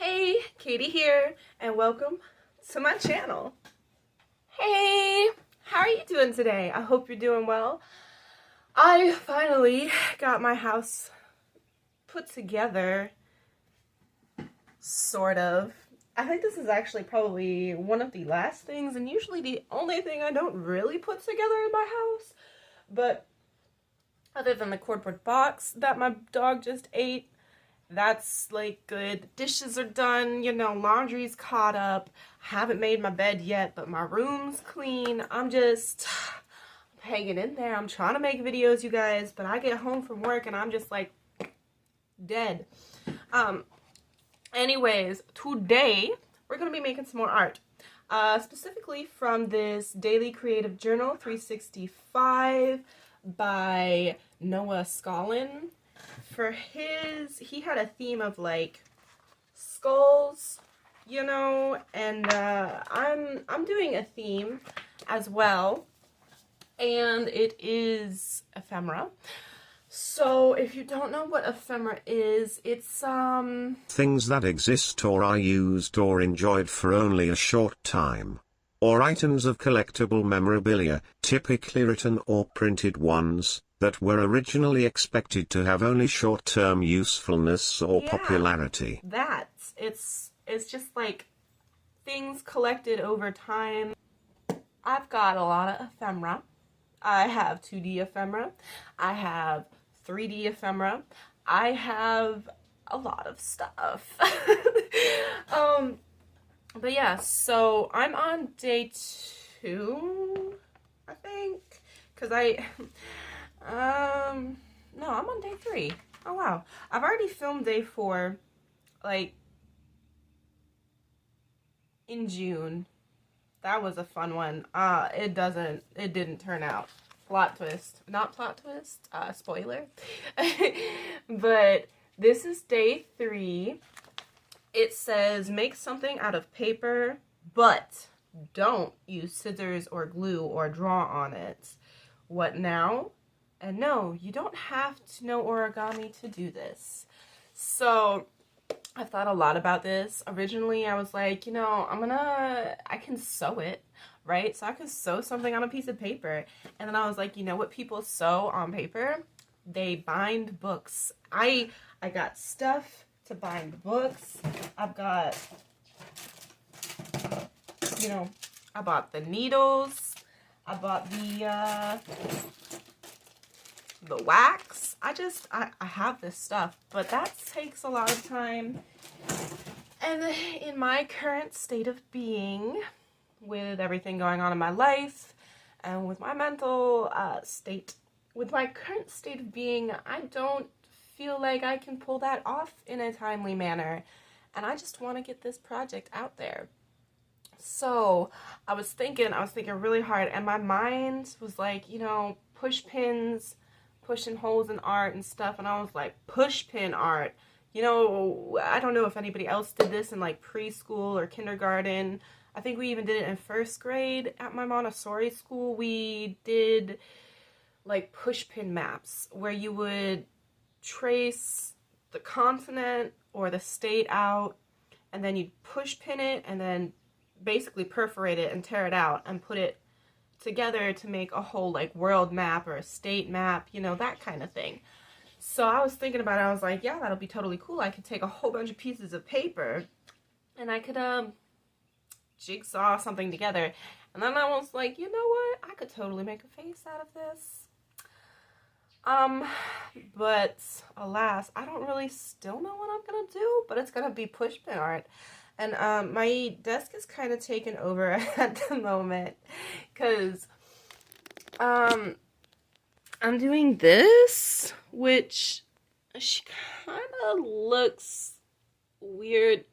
Hey, Katie here, and welcome to my channel. Hey, how are you doing today? I hope you're doing well. I finally got my house put together, sort of. I think this is actually probably one of the last things, and usually the only thing I don't really put together in my house. But other than the cardboard box that my dog just ate, that's like good. Dishes are done, laundry's caught up. Haven't made my bed yet, but my room's clean. I'm just hanging in there. I'm trying to make videos, you guys, but I get home from work and I'm just like dead. Anyways, today we're gonna be making some more art. Specifically from this Daily Creative Journal 365 by Noah Scollin. For he had a theme of like skulls, and I'm doing a theme as well, and it is ephemera. So if you don't know what ephemera is, it's things that exist or are used or enjoyed for only a short time, or items of collectible memorabilia, typically written or printed ones, that were originally expected to have only short-term usefulness or popularity. It's just like things collected over time. I've got a lot of ephemera. I have 2D ephemera. I have 3D ephemera. I have a lot of stuff. But yeah, so I'm on day 2, I think, because no, I'm on day 3. Oh wow. I've already filmed day 4, like, in June. That was a fun one. It didn't turn out. Plot twist. Not plot twist, spoiler. But this is day 3. It says, make something out of paper, but don't use scissors or glue or draw on it. What now? And no, you don't have to know origami to do this. So I've thought a lot about this. Originally, I was like, I can sew it, right? So I can sew something on a piece of paper. And then I was like, you know what people sew on paper? They bind books. I got stuff to bind books. I've got, I bought the needles. I bought the wax. I have this stuff, but that takes a lot of time. And in my current state of being, with everything going on in my life, and with my mental state, with my current state of being, I don't feel like I can pull that off in a timely manner. And I just want to get this project out there. So I was thinking really hard, and my mind was like, push pins, pushing holes in art and stuff, and I was like, push pin art. I don't know if anybody else did this in like preschool or kindergarten. I think we even did it in 1st grade at my Montessori school. We did like push pin maps where you would trace the continent or the state out, and then you'd push pin it and then basically perforate it and tear it out and put it together to make a whole like world map or a state map, that kind of thing. So I was thinking about it. I was like, yeah, that'll be totally cool. I could take a whole bunch of pieces of paper and I could jigsaw something together. And then I was like, you know what? I could totally make a face out of this. But alas, I don't really still know what I'm gonna do, but it's gonna be push pin art. And my desk is kind of taken over at the moment because I'm doing this, which she kind of looks weird.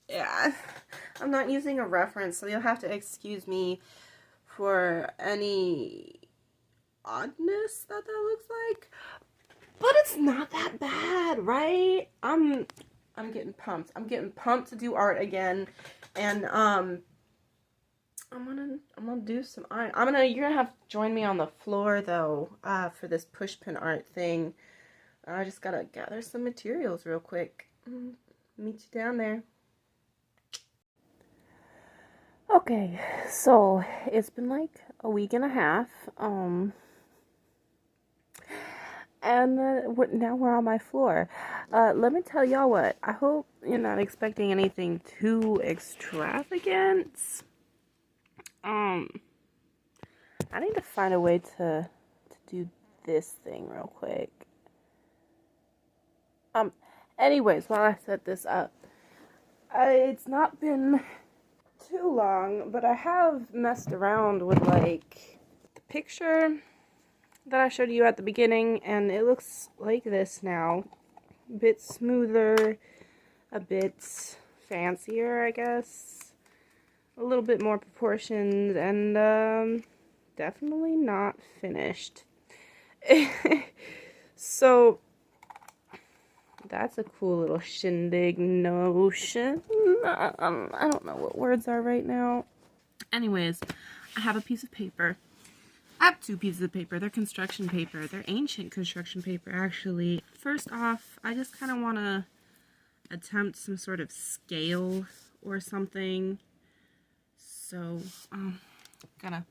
Yeah, I'm not using a reference, so you'll have to excuse me for any oddness that looks like. But it's not that bad, right? I'm getting pumped. I'm getting pumped to do art again, and I'm gonna do some art. You're gonna have to join me on the floor though, for this push pin art thing. I just gotta gather some materials real quick. Meet you down there. Okay, so it's been like a week and a half, and now we're on my floor. Let me tell y'all what, I hope you're not expecting anything too extravagant. I need to find a way to do this thing real quick. Anyways, while I set this up, it's not been too long, but I have messed around with like the picture that I showed you at the beginning, and it looks like this now. A bit smoother, a bit fancier, I guess. A little bit more proportioned, and definitely not finished. So that's a cool little shindig notion. I don't know what words are right now. Anyways, I have a piece of paper. I have two pieces of paper. They're construction paper. They're ancient construction paper, actually. First off, I just kind of want to attempt some sort of scale or something. So, I'm gonna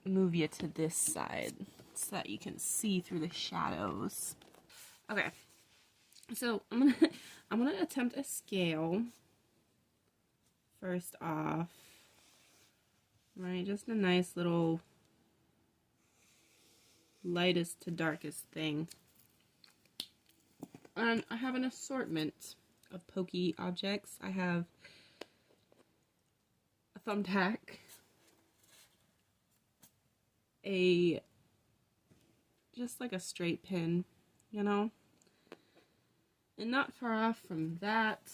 move you to this side so that you can see through the shadows. Okay. So, I'm gonna attempt a scale. First off. Right, just a nice little lightest to darkest thing. And I have an assortment of pokey objects. I have a thumbtack, just like a straight pin, you know? And not far off from that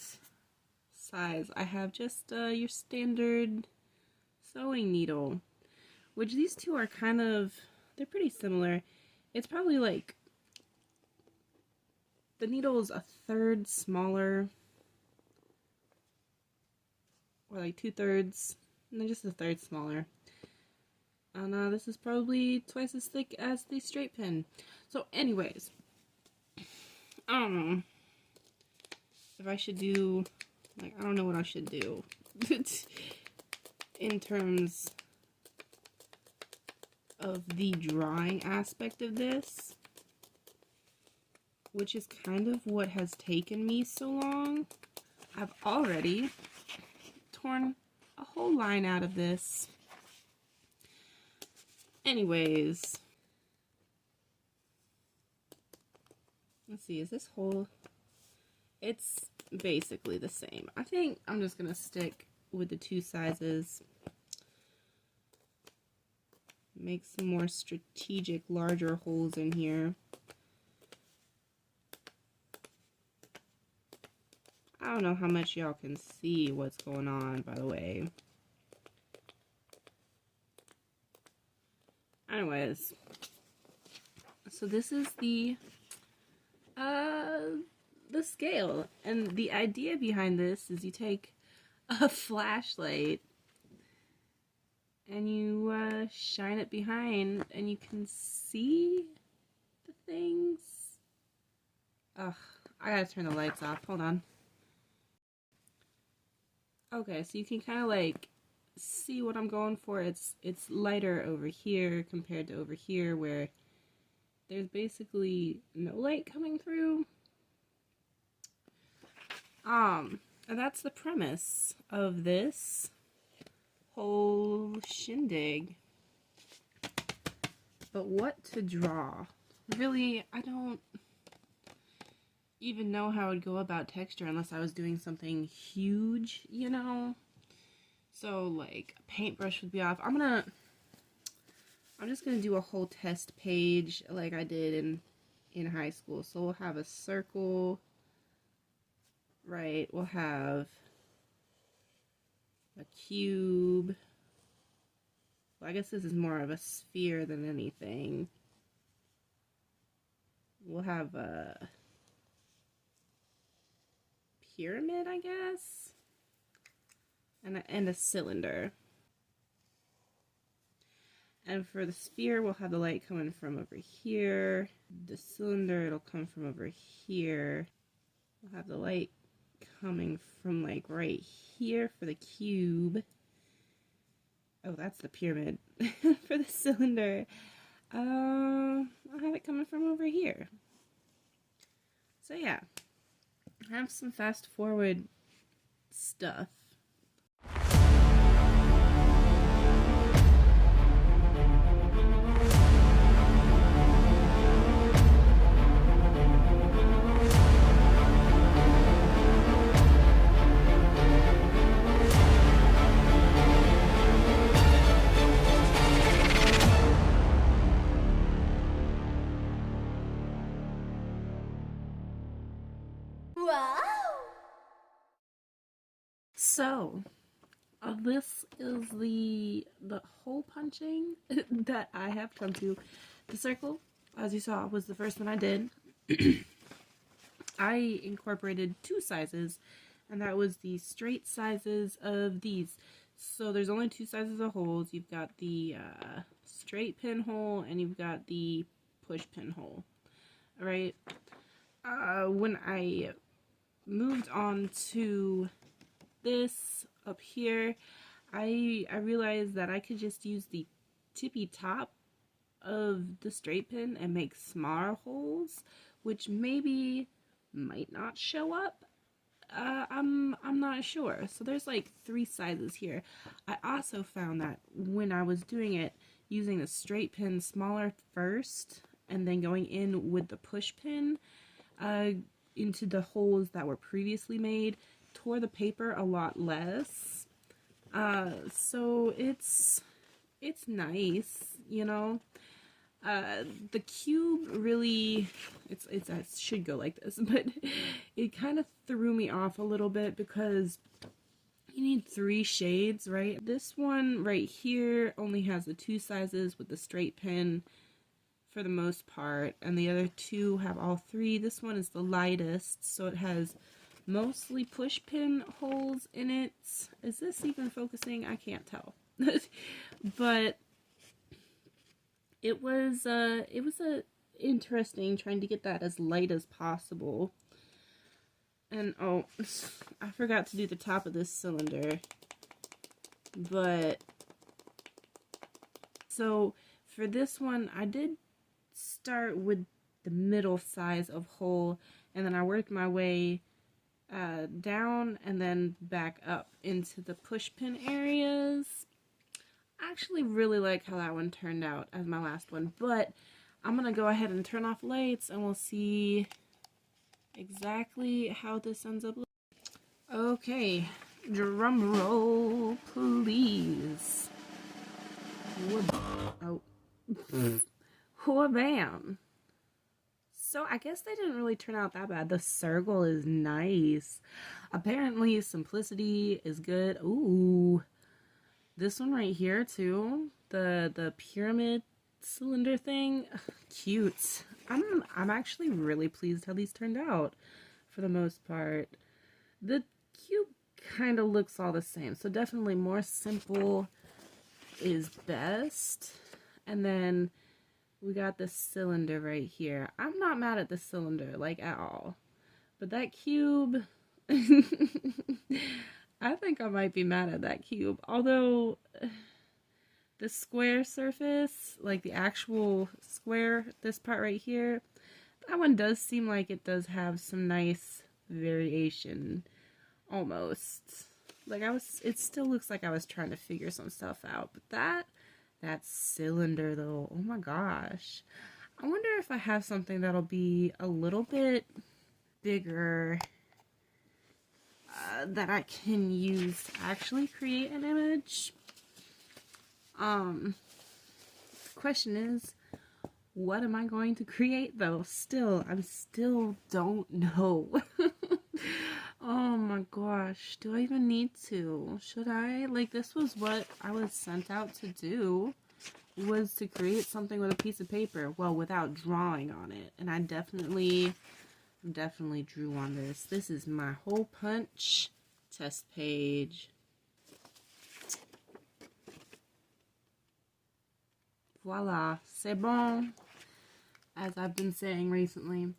size, I have just your standard sewing needle, which these two are kind of, they're pretty similar. It's probably like, the needle is a third smaller, or like 2/3, and then just a third smaller. And this is probably twice as thick as the straight pin. So anyways, I don't know if I should do, like, I don't know what I should do in terms of the drawing aspect of this, which is kind of what has taken me so long. I've already torn a whole line out of this. Anyways, let's see, is this whole, it's basically the same. I think I'm just gonna stick with the two sizes. Make some more strategic, larger holes in here. I don't know how much y'all can see what's going on, by the way. Anyways, so this is the scale, and the idea behind this is you take a flashlight and you shine it behind, and you can see the things. Ugh, I gotta turn the lights off. Hold on. Okay, so you can kind of like see what I'm going for. It's lighter over here compared to over here, where there's basically no light coming through. And that's the premise of this whole shindig. But what to draw? Really, I don't even know how I would go about texture unless I was doing something huge, you know? So, like, a paintbrush would be off. I'm just gonna do a whole test page like I did in high school. So we'll have a circle, right? We'll have a cube. Well, I guess this is more of a sphere than anything. We'll have a pyramid, I guess, and a cylinder. And for the sphere, we'll have the light coming from over here. The cylinder, it'll come from over here. We'll have the light coming from like right here for the cube. Oh, that's the pyramid. For the cylinder, I'll have it coming from over here. So yeah, I have some fast forward stuff. So, this is the hole punching that I have come to. The circle, as you saw, was the first one I did. I incorporated 2 sizes, and that was the straight sizes of these. So there's only 2 sizes of holes. You've got the straight pinhole, and you've got the push pinhole. All right. When I moved on to this up here, I realized that I could just use the tippy top of the straight pin and make smaller holes, which maybe might not show up. I'm not sure. So there's like 3 sizes here. I also found that when I was doing it using the straight pin smaller first and then going in with the push pin into the holes that were previously made, tore the paper a lot less. So it's nice, you know. The cube really, it should go like this, but it kind of threw me off a little bit because you need 3 shades, right? This one right here only has the 2 sizes with the straight pin for the most part, and the other 2 have all 3. This one is the lightest, so it has mostly push pin holes in it. Is this even focusing? I can't tell. But it was interesting trying to get that as light as possible. And oh, I forgot to do the top of this cylinder. But so for this one, I did start with the middle size of hole, and then I worked my way down and then back up into the push pin areas. I actually really like how that one turned out as my last one, but I'm gonna go ahead and turn off lights and we'll see exactly how this ends up. Okay, drum roll please. Oh. Bam. So I guess they didn't really turn out that bad. The circle is nice. Apparently simplicity is good. Ooh. This one right here too. The pyramid cylinder thing. Cute. I'm actually really pleased how these turned out for the most part. The cube kind of looks all the same. So definitely more simple is best. And then we got this cylinder right here. I'm not mad at the cylinder, like, at all. But that cube, I think I might be mad at that cube. Although, the square surface, like the actual square, this part right here, that one does seem like it does have some nice variation, almost. Like, it still looks like I was trying to figure some stuff out. But that cylinder though, oh my gosh. I wonder if I have something that'll be a little bit bigger that I can use to actually create an image. The question is, what am I going to create though? I still don't know. Oh my gosh, do I even need to? Should I? Like, this was what I was sent out to do, was to create something with a piece of paper. Well, without drawing on it. And I definitely drew on this. This is my hole punch test page. Voila, c'est bon, as I've been saying recently.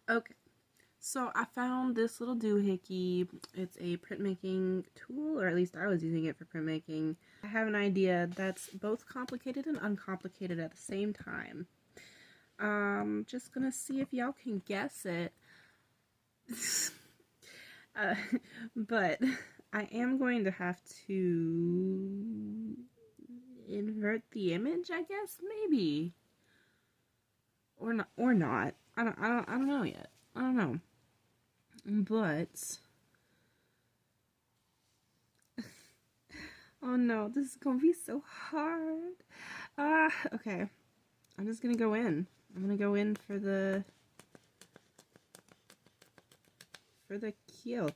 Okay, so I found this little doohickey. It's a printmaking tool, or at least I was using it for printmaking. I have an idea that's both complicated and uncomplicated at the same time. Just gonna see if y'all can guess it. uh, but I am going to have to invert the image, I guess, maybe. Or not. I don't know yet. I don't know. But oh no, this is gonna be so hard. Okay. I'm just gonna go in. I'm gonna go in for the kill.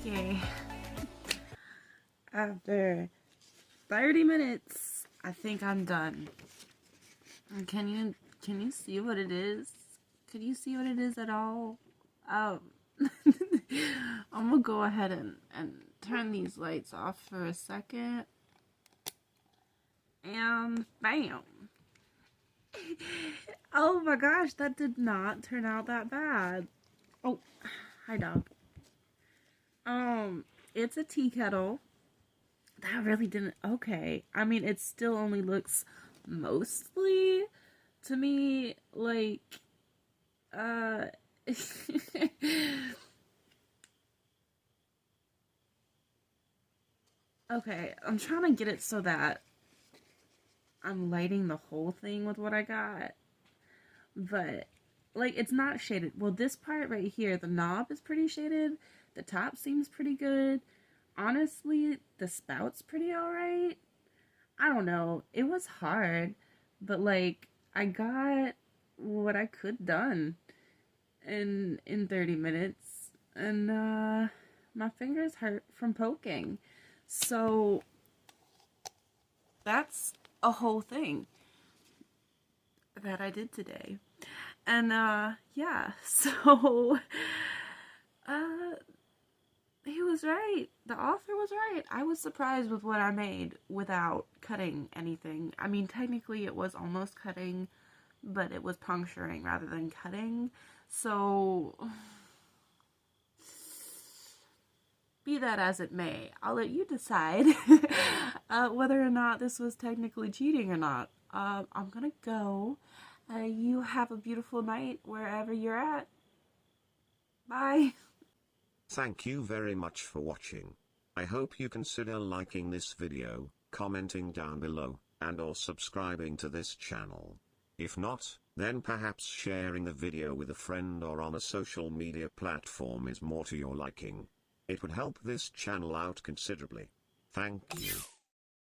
Okay. After 30 minutes, I think I'm done. Can you see what it is? Can you see what it is at all? I'm gonna go ahead and turn these lights off for a second. And bam! Oh my gosh, that did not turn out that bad. Oh, hi dog. It's a tea kettle. That really didn't, okay. I mean, it still only looks mostly, to me, like, okay, I'm trying to get it so that I'm lighting the whole thing with what I got, but, like, it's not shaded. Well, this part right here, the knob is pretty shaded, the top seems pretty good. Honestly, the spout's pretty alright. I don't know. It was hard, but like I got what I could done in 30 minutes, and my fingers hurt from poking. So that's a whole thing that I did today. And yeah, so he was right. The author was right. I was surprised with what I made without cutting anything. I mean, technically it was almost cutting, but it was puncturing rather than cutting. So, be that as it may, I'll let you decide whether or not this was technically cheating or not. I'm gonna go. You have a beautiful night wherever you're at. Bye. Thank you very much for watching. I hope you consider liking this video, commenting down below, and or subscribing to this channel. If not, then perhaps sharing the video with a friend or on a social media platform is more to your liking. It would help this channel out considerably. Thank you.